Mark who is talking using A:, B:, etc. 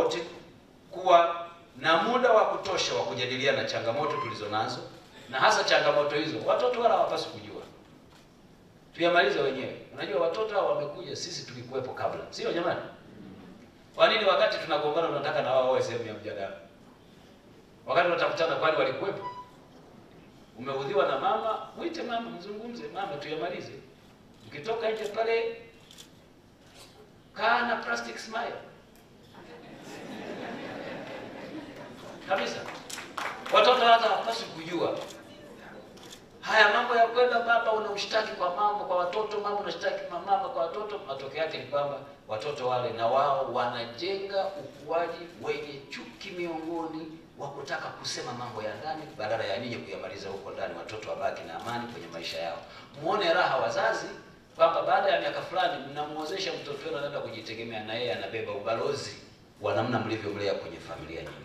A: wote, kuwa na muda wa kutosha wa kujadiliana changamoto tulizonazo, na hasa changamoto hizo watoto wala hawapaswi kujua, tuyamalize wenyewe. Unajua watoto hao wamekuja, sisi tulikuwepo kabla, sio jamani? Kwa nini wakati tunagombana tunataka na wao wawe sehemu ya mjadala? Wakati tunatakutana kwani walikuwepo? Umeudhiwa na mama, mwite mama, mzungumze, mama, tuyamalize. Ukitoka nje pale, kaa na plastic smile kabisa. Watoto hata hawapaswi kujua haya mambo ya kwenda baba unamshtaki kwa mama, kwa watoto, mama unashtaki mama kwa watoto. Matokeo yake ni kwamba watoto wale na wao wanajenga ukuaji wenye chuki miongoni wa kutaka kusema mambo ya ndani badala ya ninyi kuyamaliza huko ndani, watoto wabaki na amani kwenye maisha yao. Muone raha wazazi kwamba baada ya miaka fulani mnamuozesha mtoto wenu anaenda kujitegemea, na yeye anabeba ubalozi wa namna mlivyomlea kwenye familia nyingine.